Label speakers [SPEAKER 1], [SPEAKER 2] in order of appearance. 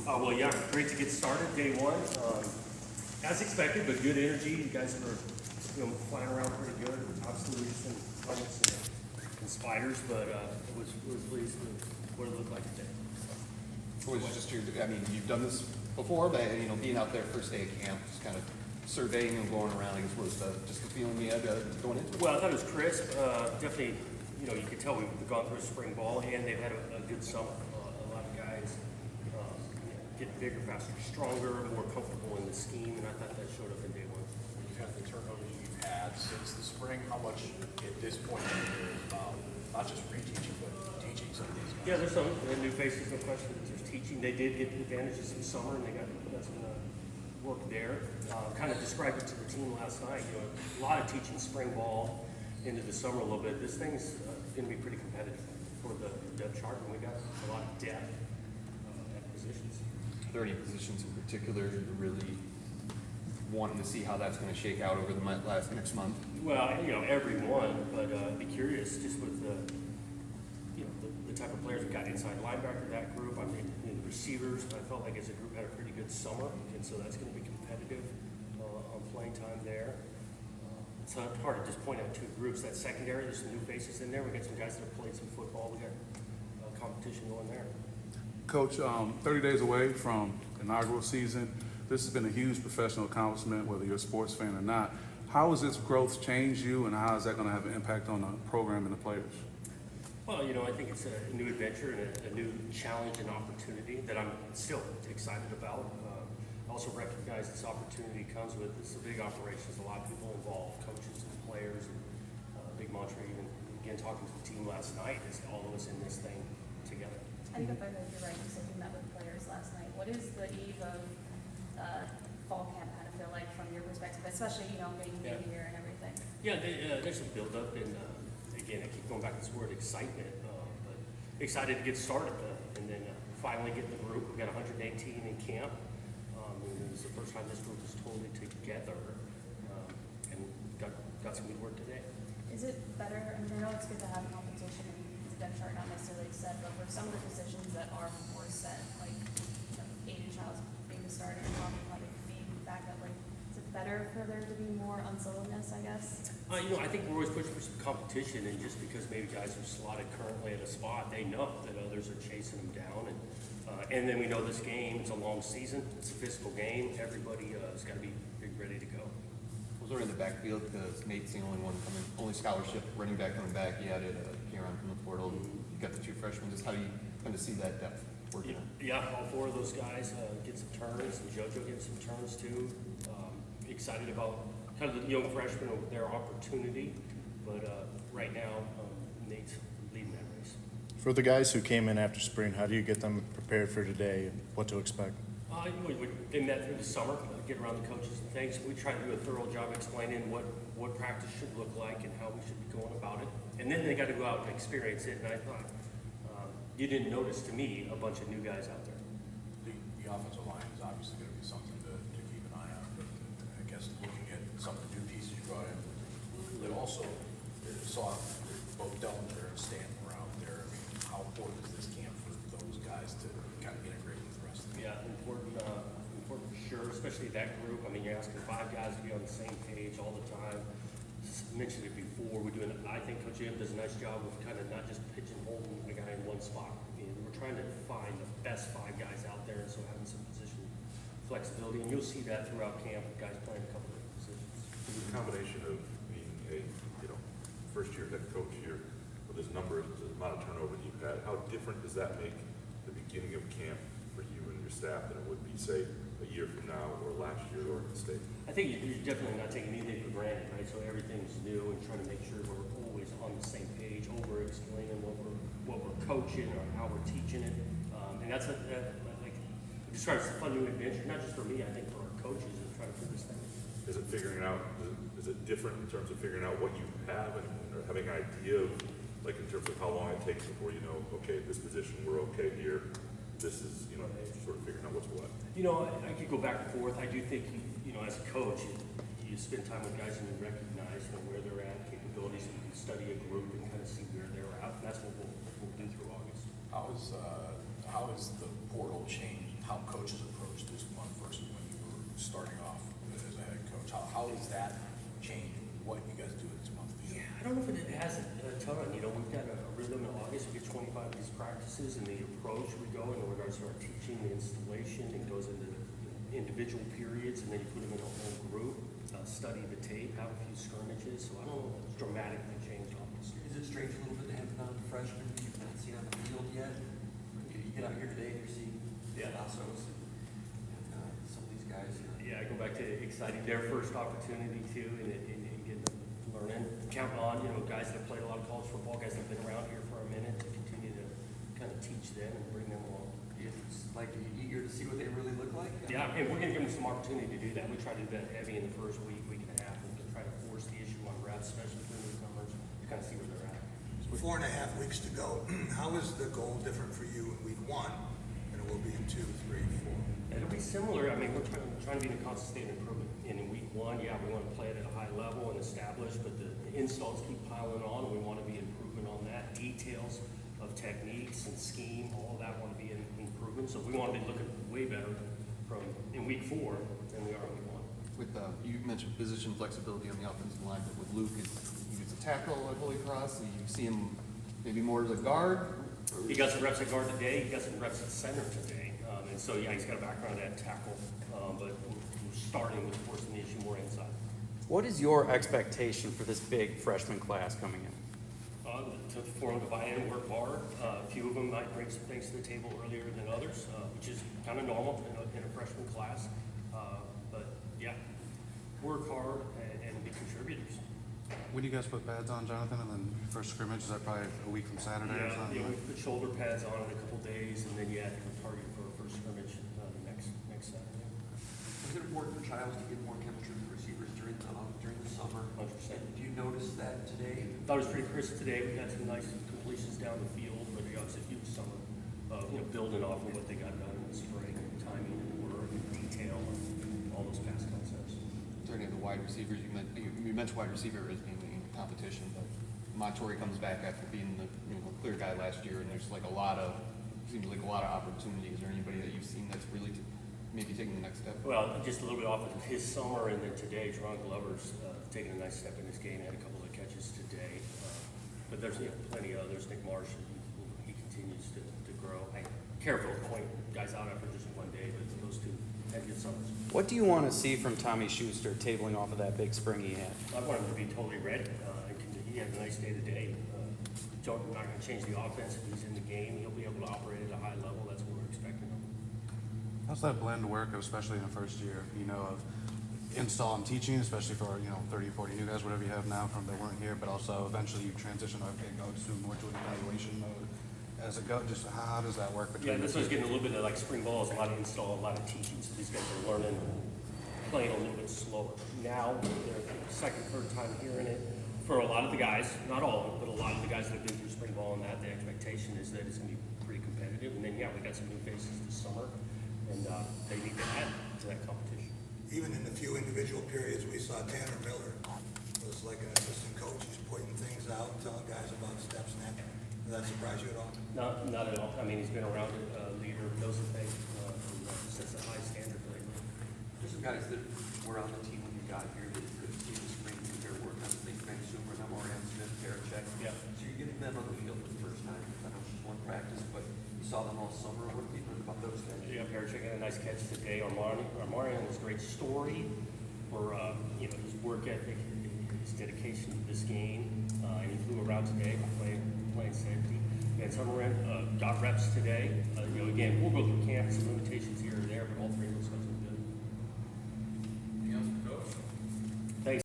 [SPEAKER 1] Well, yeah, great to get started, day one. As expected, but good energy. You guys were, flying around pretty good. Obviously, some helmets and spiders, but it was pleased with what it looked like today.
[SPEAKER 2] Was just you've done this before, but being out there first day of camp, just kind of surveying and going around, I guess, was just the feeling you had going into it?
[SPEAKER 1] Well, I thought it was crisp. Definitely, you could tell we've gone through a spring ball, and they've had a good summer. A lot of guys getting bigger, faster, stronger, more comfortable in the scheme, and I thought that showed up in day one.
[SPEAKER 3] You've had the turnovers you've had since the spring. How much at this point in the year is about not just reteaching, but teaching some of these guys?
[SPEAKER 1] Yeah, there's some new faces, no question. There's teaching. They did get advantages in summer, and they got some work there. Kind of described it to the team last night. A lot of teaching spring ball into the summer a little bit. This thing's going to be pretty competitive for the depth chart, and we got a lot of depth at positions.
[SPEAKER 2] Are there any positions in particular you're really wanting to see how that's going to shake out over the next month?
[SPEAKER 1] Well, every one, but I'd be curious just with the type of players we got inside linebacker, that group. I mean, the receivers, I felt like as a group had a pretty good summer, and so that's going to be competitive on playing time there. It's hard to just point out two groups. That secondary, there's some new faces in there. We got some guys that have played some football. We got competition going there.
[SPEAKER 4] Coach, 30 days away from inaugural season. This has been a huge professional accomplishment, whether you're a sports fan or not. How has its growth changed you, and how is that going to have an impact on the program and the players?
[SPEAKER 1] Well, I think it's a new adventure and a new challenge and opportunity that I'm still excited about. I also recognize this opportunity comes with, this is a big operation. There's a lot of people involved, coaches and players, and big mantra even, again, talking to the team last night, is all of us in this thing together.
[SPEAKER 5] I think if I heard you right, you said you met with players last night. What is the eve of fall camp kind of feel like from your perspective, especially, getting new here and everything?
[SPEAKER 1] Yeah, there's a build-up, and again, I keep going back to this word excitement, but excited to get started, and then finally get in the group. We've got 118 in camp, and it's the first time this group is totally together, and got some good work today.
[SPEAKER 5] Is it better? I mean, I know it's good to have competition and the depth chart not necessarily set, but for some of the positions that are more set, like Aiden Childs being the starter and Bobby White being backup, is it better for there to be more unsettledness, I guess?
[SPEAKER 1] I think we're always pushing for some competition, and just because maybe guys are slotted currently at a spot, they know that others are chasing them down, and then we know this game, it's a long season, it's a physical game, everybody has got to be ready to go.
[SPEAKER 2] Was there in the backfield, because Nate's the only scholarship running back coming back. He added Kieran from the portal. You got the two freshmen. Just how do you kind of see that depth working?
[SPEAKER 1] Yeah, all four of those guys get some turns, and JoJo gets some turns too. Excited about kind of the young freshmen with their opportunity, but right now Nate's leading that race.
[SPEAKER 6] For the guys who came in after spring, how do you get them prepared for today and what to expect?
[SPEAKER 1] They met through the summer, get around the coaches and things. We try to do a thorough job explaining what practice should look like and how we should be going about it. And then they got to go out and experience it. And I thought, you didn't notice to me a bunch of new guys out there.
[SPEAKER 3] The offensive line is obviously going to be something to keep an eye on. But I guess looking at some of the new pieces you brought in, they also saw both Dellinger and Stanton were out there. I mean, how important is this camp for those guys to kind of integrate with the rest of the
[SPEAKER 1] Yeah, important for sure, especially that group. I mean, you're asking five guys to be on the same page all the time. Just mentioned it before. I think Coach Jim does a nice job of kind of not just pigeonholing a guy in one spot. We're trying to find the best five guys out there, and so having some position flexibility, and you'll see that throughout camp with guys playing a couple of positions.
[SPEAKER 7] Is it a combination of being a first-year head coach here with the amount of turnover you've had? How different does that make the beginning of camp for you and your staff than it would be, say, a year from now or last year at Oregon State?
[SPEAKER 1] I think you're definitely not taking anything for granted, right? So everything's new and trying to make sure we're always on the same page, over explaining what we're coaching or how we're teaching it. And that's just trying to fun new adventure, not just for me, I think for our coaches and trying to figure this thing.
[SPEAKER 7] Is it figuring out, is it different in terms of figuring out what you have and or having an idea of, like in terms of how long it takes before you know, okay, this position, we're okay here. This is, sort of figuring out what's what.
[SPEAKER 1] I could go back and forth. I do think, as a coach, you spend time with guys and you recognize where they're at, capabilities, and you can study a group and kind of see where they're at. And that's what we'll do through August.
[SPEAKER 3] How is how has the portal changed, and how coaches approach this month versus when you were starting off as a head coach? How has that changed what you guys do this month?
[SPEAKER 1] Yeah, I don't know if it has a ton. You know, we've got a rhythm in August. We get 25 of these practices, and the approach we go in regards to our teaching, the installation, it goes into individual periods, and then you put them in a whole group, study the tape, have a few scrimmages. So I don't know if it's dramatically changed, obviously.
[SPEAKER 8] Is it strange a little bit to have non-freshmen who you've not seen on the field yet? You get out here today and you're seeing Lassos and some of these guys.
[SPEAKER 1] Yeah, I go back to exciting their first opportunity too, and getting them learning, counting on, you know, guys that have played a lot of college football, guys that have been around here for a minute, to continue to kind of teach them and bring them along.
[SPEAKER 8] It's like, are you eager to see what they really look like?
[SPEAKER 1] Yeah, and we're gonna give them some opportunity to do that. We try to do that heavy in the first week and a half, and to try to force the issue on reps, especially for newcomers, to kind of see where they're at.
[SPEAKER 9] 4.5 weeks to go. How is the goal different for you in week 1 than it will be in 2, 3, 4?
[SPEAKER 1] It'll be similar. I mean, we're trying to be in a constant state of improvement. And in week 1, yeah, we want to play it at a high level and establish, but the installs keep piling on, and we want to be improving on that. Details of techniques and scheme, all of that want to be in improvement. So we want to be looking way better from in week 4 than we are in week 1.
[SPEAKER 2] With, you mentioned position flexibility on the offensive line, but with Luke, he was a tackle at Holy Cross. So you see him maybe more as a guard?
[SPEAKER 1] He got some reps at guard today. He got some reps at center today. And so, yeah, he's got a background at tackle, but we're starting with forcing the issue more inside.
[SPEAKER 10] What is your expectation for this big freshman class coming in?
[SPEAKER 1] For them to buy in, work hard. A few of them might bring some things to the table earlier than others, which is kind of normal in a freshman class. But yeah, work hard and be contributors.
[SPEAKER 4] When do you guys put pads on, Jonathan, and then first scrimmage, is that probably a week from Saturday or something?
[SPEAKER 1] Yeah, we put shoulder pads on in a couple days, and then I think we're targeted for a first scrimmage next Saturday.
[SPEAKER 8] Was it important for Childs to get more chemistry with receivers during the summer?
[SPEAKER 1] 100%.
[SPEAKER 8] Do you notice that today?
[SPEAKER 1] Thought it was pretty crisp today. We got some nice completions down the field, but they obviously huge summer, building off of what they got done in the spring, timing and work and detail and all those past concepts.
[SPEAKER 2] Is there any of the wide receivers, you mentioned wide receiver as being in competition, but Montori comes back after being the clear guy last year, and there's like seems like a lot of opportunities. Is there anybody that you've seen that's really maybe taking the next step?
[SPEAKER 1] Well, just a little bit off of his summer, and then today, Teron Glover's taking a nice step in this game. Had a couple of catches today, but there's plenty of others. Nick Marsh, he continues to grow. I careful to point guys out after just one day, but those two had good summers.
[SPEAKER 10] What do you want to see from Tommy Schuster tabling off of that big spring he had?
[SPEAKER 1] I want him to be totally ready. He had a nice day today. We're not going to change the offense if he's in the game. He'll be able to operate at a high level. That's what we're expecting him.
[SPEAKER 4] How's that blend work, especially in the first year, of install and teaching, especially for, 30, 40 new guys, whatever you have now from that weren't here, but also eventually you transition, go more to an evaluation mode as it goes. Just how does that work between
[SPEAKER 1] Yeah, this was getting a little bit of like spring ball, a lot of install, a lot of teaching, so these guys are learning, playing a little bit slower. Now, they're second, third time hearing it. For a lot of the guys, not all of them, but a lot of the guys that have been through spring ball and that, the expectation is that it's going to be pretty competitive. And then, we got some new faces this summer, and they need to add to that competition.
[SPEAKER 9] Even in the few individual periods, we saw Tanner Miller was like an assistant coach. He's pointing things out, telling guys about step snap. Did that surprise you at all?
[SPEAKER 1] Not at all. I mean, he's been around a leader, knows the thing, sets a high standard for him.
[SPEAKER 8] There's some guys that were on the team when you got here that could see the spring through their work. I think Mansumer, Memorial, Smith, Karachek.
[SPEAKER 1] Yeah.
[SPEAKER 8] So you're getting them on the field for the first time. I know it's just one practice, but you saw them all summer. What do you think about those guys?
[SPEAKER 1] Yeah, Parachek had a nice catch today. Armani has a great story for his work ethic, his dedication to this game, and he flew around today playing safety. And Summerlin got reps today. Again, we'll go through camp.